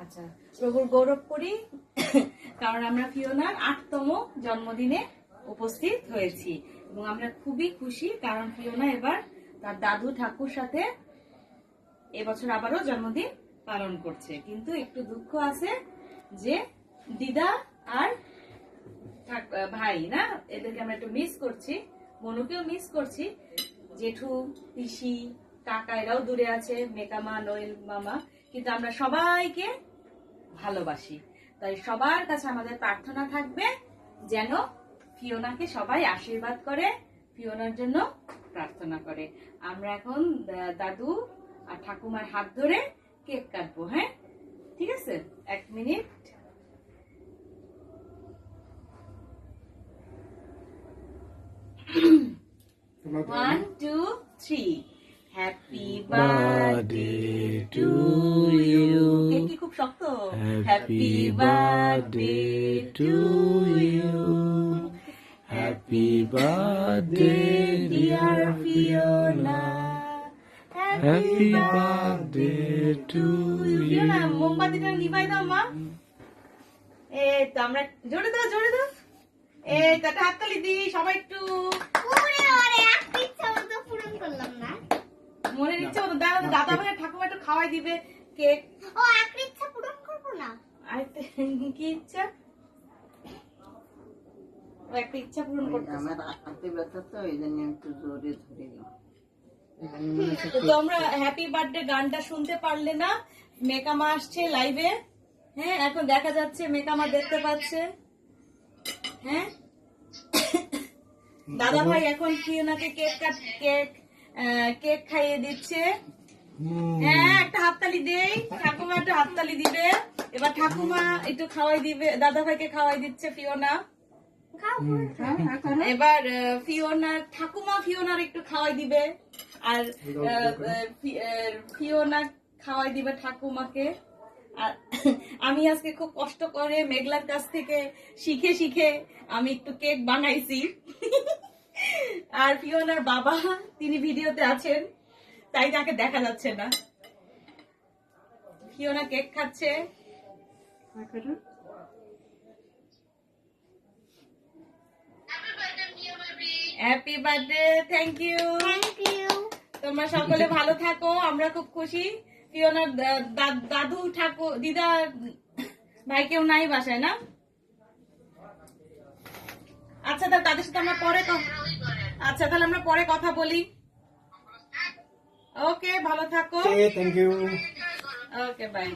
আচ্ছা, প্রভুর গৌরব করি কারণ আমরা ফিওনার 8তম জন্মদিনে উপস্থিত হয়েছি এবং আমরা খুবই খুশি কারণ ফিওনা এবার তার দাদু ঠাকুর সাথে এবছর আবারও জন্মদিন পালন করছে। কিন্তু একটু দুঃখ আছে যে দিদা আর ভাই না, এদেরকে আমরা একটু মিস করছি, মনুকেও মিস করছি। জেঠু, পিসি, কাকা এরাও দূরে আছে, মেকামা, নোয়েল মামা, কিন্তু আমরা সবাইকে ভালোবাসি। তাই সবার কাছে আমাদের প্রার্থনা থাকবে যেন ফিওনাকে সবাই আশীর্বাদ করে, ফিওনার জন্য প্রার্থনা করে। আমরা এখন দাদু আর ঠাকুমার হাত ধরে কেক কাটবো। হ্যাঁ, ঠিক আছে, 1 minute. One, two, three. Happy birthday to you. Cake কি খুব শক্ত? Happy birthday to you. Happy birthday dear Fiona. Happy birthday to you. Fiona, মোমবাতিটা নিভাই দাও মা। এই তো আমরা জোরে দাও, জোরে দাও। এই তো একটা হাততালি দি সবাই একটু। মনের ইচ্ছা মতো দাদা ভাই ঠাকুমা একটু খাওয়াই দিবে কেক। একটা ইচ্ছা পূরণ করবো না। কি ইচ্ছা? একটা ইচ্ছা পূরণ করতে আমার হাতে ব্যথা তো এই জন্য একটু জোরে ধরে দিলাম। তো তোমরা হ্যাপি বার্থডে গানটা শুনতে পারলে না? মেকামা আসছে লাইভে। হ্যাঁ, এখন দেখা যাচ্ছে মেকামা দেখতে পাচ্ছে। হ্যাঁ, দাদা ভাই এখন ফিওনাকে কেক খাইয়ে দিচ্ছে। হ্যাঁ, একটা হাততালি দেই, ঠাকুমা একটা হাততালি দিবে। এবার ঠাকুমা একটু খাওয়াই দিবে, দাদা ভাইকে খাওয়াই দিচ্ছে ফিওনা। এবার ঠাকুমা ফিওনার একটু খাওয়াই দিবে, আর ফিওনা খাওয়াই দিবে ঠাকুমাকে। আর আমি আজকে খুব কষ্ট করে মেঘলার কাছ থেকে শিখে আমি একটু কেক বানাইছি। আর ফিওনার বাবা, তিনি ভিডিওতে আছেন, তাই তাকে দেখা যাচ্ছে না। ফিওনা কেক খাচ্ছে। Happy birthday, thank you. তোমরা সকলে ভালো থাকো, আমরা খুব খুশি। ফিওনার দাদু ঠাকুর দিদা ভাই কেউ নাই বাসায় না? আচ্ছা, তাদের সাথে আমরা তাহলে আমরা পরে কথা বলি। ওকে, ভালো থাকো। Thank you. Okay, by.